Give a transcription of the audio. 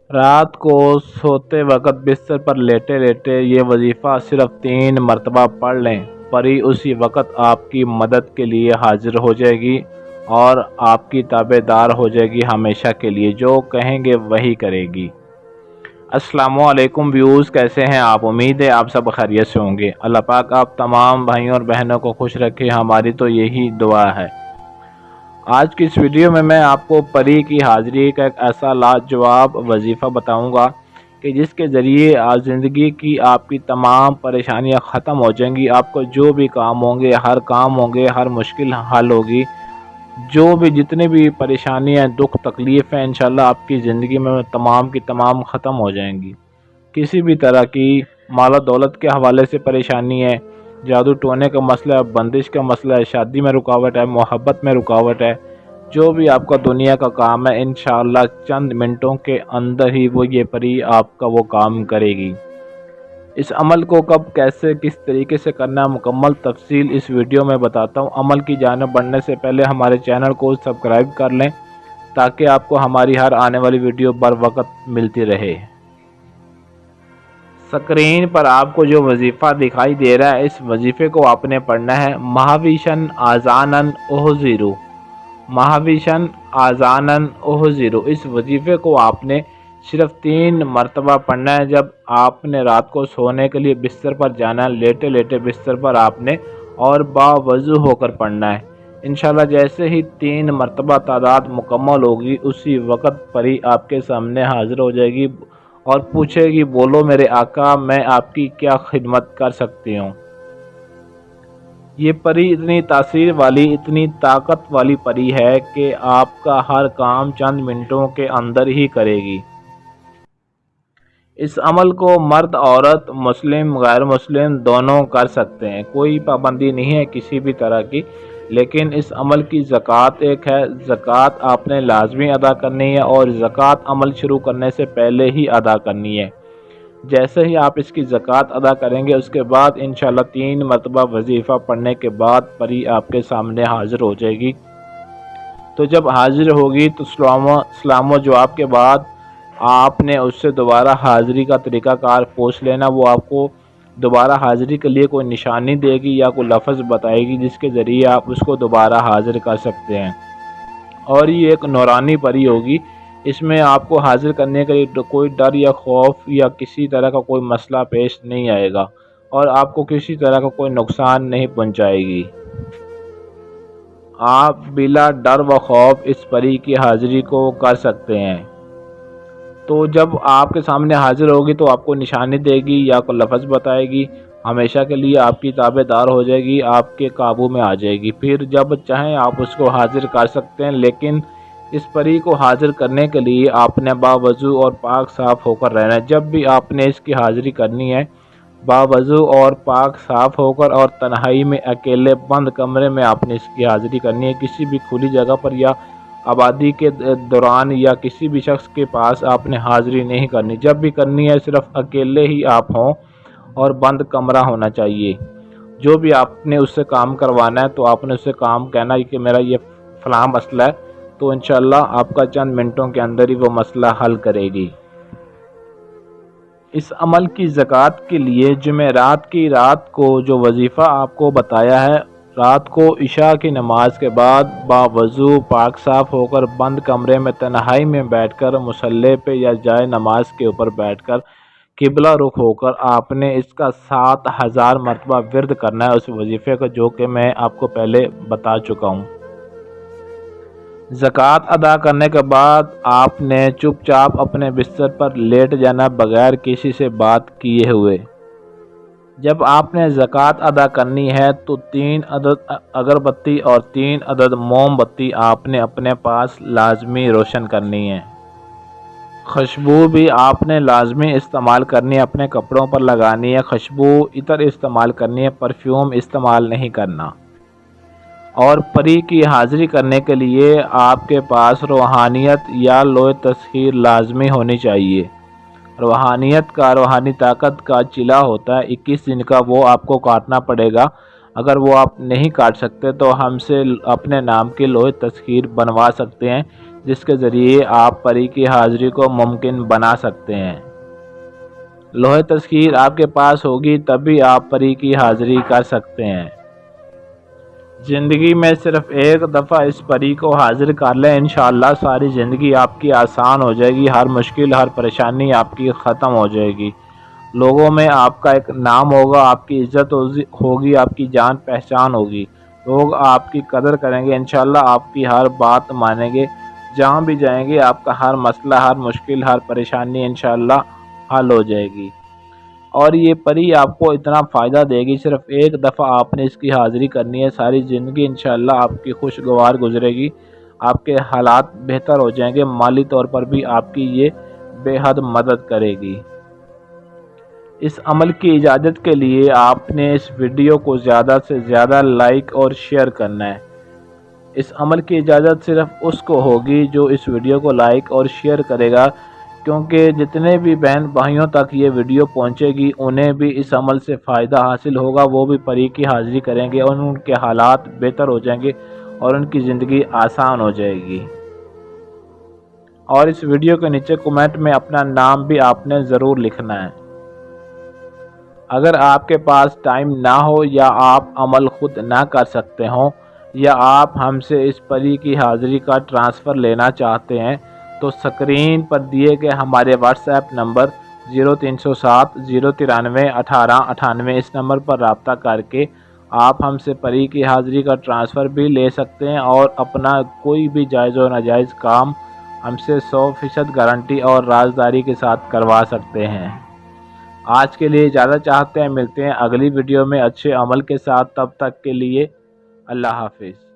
رات کو سوتے وقت بستر پر لیٹے لیٹے یہ وظیفہ صرف 3 مرتبہ پڑھ لیں، پری اسی وقت آپ کی مدد کے لیے حاضر ہو جائے گی اور آپ کی تابع دار ہو جائے گی ہمیشہ کے لیے، جو کہیں گے وہی کرے گی۔ السلام علیکم ویوز، کیسے ہیں آپ؟ امید ہے آپ سب خیریت سے ہوں گے۔ اللہ پاک آپ تمام بھائیوں اور بہنوں کو خوش رکھے، ہماری تو یہی دعا ہے۔ آج کی اس ویڈیو میں آپ کو پری کی حاضری کا ایک ایسا لاجواب وظیفہ بتاؤں گا کہ جس کے ذریعے آپ زندگی کی آپ کی تمام پریشانیاں ختم ہو جائیں گی۔ آپ کو جو بھی کام ہوں گے، ہر مشکل حل ہوگی، جو بھی جتنے بھی پریشانیاں، دکھ تکلیف ہیں، انشاءاللہ آپ کی زندگی میں تمام کی تمام ختم ہو جائیں گی۔ کسی بھی طرح کی مال و دولت کے حوالے سے پریشانی ہے، جادو ٹونے کا مسئلہ ہے، بندش کا مسئلہ ہے، شادی میں رکاوٹ ہے، محبت میں رکاوٹ ہے، جو بھی آپ کا دنیا کا کام ہے، انشاءاللہ چند منٹوں کے اندر ہی یہ پری آپ کا وہ کام کرے گی۔ اس عمل کو کب، کیسے، کس طریقے سے کرنا ہے، مکمل تفصیل اس ویڈیو میں بتاتا ہوں۔ عمل کی جانب بڑھنے سے پہلے ہمارے چینل کو سبسکرائب کر لیں تاکہ آپ کو ہماری ہر آنے والی ویڈیو بر وقت ملتی رہے۔ سکرین پر آپ کو جو وظیفہ دکھائی دے رہا ہے، اس وظیفے کو آپ نے پڑھنا ہے مہاویشن آذانن احذروا، مہاویشن آذانن احذروا۔ اس وظیفے کو آپ نے صرف 3 مرتبہ پڑھنا ہے۔ جب آپ نے رات کو سونے کے لیے بستر پر جانا ہے، لیٹے لیٹے بستر پر آپ نے اور باوضو ہو کر پڑھنا ہے۔ انشاءاللہ جیسے ہی 3 مرتبہ تعداد مکمل ہوگی، اسی وقت پری آپ کے سامنے حاضر ہو جائے گی اور پوچھے گی، بولو میرے آقا، میں آپ کی کیا خدمت کر سکتی ہوں؟ یہ پری اتنی تاثیر والی، اتنی طاقت والی پری ہے کہ آپ کا ہر کام چند منٹوں کے اندر ہی کرے گی۔ اس عمل کو مرد عورت، مسلم غیر مسلم دونوں کر سکتے ہیں، کوئی پابندی نہیں ہے کسی بھی طرح کی۔ لیکن اس عمل کی زکوٰۃ ایک ہے، زکوٰۃ آپ نے لازمی ادا کرنی ہے اور زکوٰۃ عمل شروع کرنے سے پہلے ہی ادا کرنی ہے۔ جیسے ہی آپ اس کی زکوٰۃ ادا کریں گے، اس کے بعد انشاءاللہ 3 مرتبہ وظیفہ پڑھنے کے بعد پری آپ کے سامنے حاضر ہو جائے گی۔ تو جب حاضر ہوگی تو سلام و جواب کے بعد آپ نے اس سے دوبارہ حاضری کا طریقہ کار پوچھ لینا۔ وہ آپ کو دوبارہ حاضری کے لیے کوئی نشانی دے گی یا کوئی لفظ بتائے گی جس کے ذریعے آپ اس کو دوبارہ حاضر کر سکتے ہیں، اور یہ ایک نورانی پری ہوگی۔ اس میں آپ کو حاضر کرنے کے لیے کوئی ڈر یا خوف یا کسی طرح کا کوئی مسئلہ پیش نہیں آئے گا اور آپ کو کسی طرح کا کوئی نقصان نہیں پہنچائے گی۔ آپ بلا ڈر و خوف اس پری کی حاضری کو کر سکتے ہیں۔ تو جب آپ کے سامنے حاضر ہوگی تو آپ کو نشانی دے گی یا کوئی لفظ بتائے گی، ہمیشہ کے لیے آپ کی تابع دار ہو جائے گی، آپ کے قابو میں آ جائے گی۔ پھر جب چاہیں آپ اس کو حاضر کر سکتے ہیں، لیکن اس پری کو حاضر کرنے کے لیے آپ نے باوضو اور پاک صاف ہو کر رہنا ہے۔ جب بھی آپ نے اس کی حاضری کرنی ہے، باوضو اور پاک صاف ہو کر اور تنہائی میں اکیلے بند کمرے میں آپ نے اس کی حاضری کرنی ہے۔ کسی بھی کھلی جگہ پر یا آبادی کے دوران یا کسی بھی شخص کے پاس آپ نے حاضری نہیں کرنی۔ جب بھی کرنی ہے صرف اکیلے ہی آپ ہوں اور بند کمرہ ہونا چاہیے۔ جو بھی آپ نے اس سے کام کروانا ہے تو آپ نے اس سے کام کہنا ہے کہ میرا یہ فلاں مسئلہ ہے، تو انشاءاللہ آپ کا چند منٹوں کے اندر ہی وہ مسئلہ حل کرے گی۔ اس عمل کی زکوٰۃ کے لیے جمعرات کی رات کو جو وظیفہ آپ کو بتایا ہے، رات کو عشاء کی نماز کے بعد باوضو پاک صاف ہو کر بند کمرے میں تنہائی میں بیٹھ کر مصلی پہ یا جائے نماز کے اوپر بیٹھ کر قبلہ رخ ہو کر آپ نے اس کا 7000 مرتبہ ورد کرنا ہے اس وظیفے کا، جو کہ میں آپ کو پہلے بتا چکا ہوں۔ زکوٰۃ ادا کرنے کے بعد آپ نے چپ چاپ اپنے بستر پر لیٹ جانا بغیر کسی سے بات کیے ہوئے۔ جب آپ نے زکوٰۃ ادا کرنی ہے تو 3 عدد اگربتی اور 3 عدد موم بتی آپ نے اپنے پاس لازمی روشن کرنی ہے۔ خوشبو بھی آپ نے لازمی استعمال کرنی ہے، اپنے کپڑوں پر لگانی ہے۔ خوشبو عطر استعمال کرنی ہے، پرفیوم استعمال نہیں کرنا۔ اور پری کی حاضری کرنے کے لیے آپ کے پاس روحانیت یا لوح تسخیر لازمی ہونی چاہیے۔ روحانیت کا، روحانی طاقت کا چلا ہوتا ہے 21 دن کا، وہ آپ کو کاٹنا پڑے گا۔ اگر وہ آپ نہیں کاٹ سکتے تو ہم سے اپنے نام کی لوح تسخیر بنوا سکتے ہیں، جس کے ذریعے آپ پری کی حاضری کو ممکن بنا سکتے ہیں۔ لوح تذکیر آپ کے پاس ہوگی تبھی آپ پری کی حاضری کر سکتے ہیں۔ زندگی میں صرف ایک دفعہ اس پری کو حاضر کر لیں، انشاءاللہ ساری زندگی آپ کی آسان ہو جائے گی، ہر مشکل ہر پریشانی آپ کی ختم ہو جائے گی، لوگوں میں آپ کا ایک نام ہوگا، آپ کی عزت ہوگی، آپ کی جان پہچان ہوگی، لوگ آپ کی قدر کریں گے، انشاءاللہ آپ کی ہر بات مانیں گے، جہاں بھی جائیں گے آپ کا ہر مسئلہ ہر مشکل ہر پریشانی انشاءاللہ حل ہو جائے گی۔ اور یہ پری آپ کو اتنا فائدہ دے گی، صرف ایک دفعہ آپ نے اس کی حاضری کرنی ہے، ساری زندگی انشاءاللہ آپ کی خوشگوار گزرے گی، آپ کے حالات بہتر ہو جائیں گے، مالی طور پر بھی آپ کی یہ بے حد مدد کرے گی۔ اس عمل کی اجازت کے لیے آپ نے اس ویڈیو کو زیادہ سے زیادہ لائک اور شیئر کرنا ہے۔ اس عمل کی اجازت صرف اس کو ہوگی جو اس ویڈیو کو لائک اور شیئر کرے گا، کیونکہ جتنے بھی بہن بھائیوں تک یہ ویڈیو پہنچے گی انہیں بھی اس عمل سے فائدہ حاصل ہوگا، وہ بھی پری کی حاضری کریں گے اور ان کے حالات بہتر ہو جائیں گے اور ان کی زندگی آسان ہو جائے گی۔ اور اس ویڈیو کے نیچے کمنٹ میں اپنا نام بھی آپ نے ضرور لکھنا ہے۔ اگر آپ کے پاس ٹائم نہ ہو یا آپ عمل خود نہ کر سکتے ہوں یا آپ ہم سے اس پری کی حاضری کا ٹرانسفر لینا چاہتے ہیں تو سکرین پر دیے گئے ہمارے واٹس ایپ نمبر 0307 093 18 98 اس نمبر پر رابطہ کر کے آپ ہم سے پری کی حاضری کا ٹرانسفر بھی لے سکتے ہیں اور اپنا کوئی بھی جائز و ناجائز کام ہم سے 100% گارنٹی اور رازداری کے ساتھ کروا سکتے ہیں۔ آج کے لیے اجازت چاہتے ہیں، ملتے ہیں اگلی ویڈیو میں اچھے عمل کے ساتھ، تب تک کے لیے اللہ حافظ۔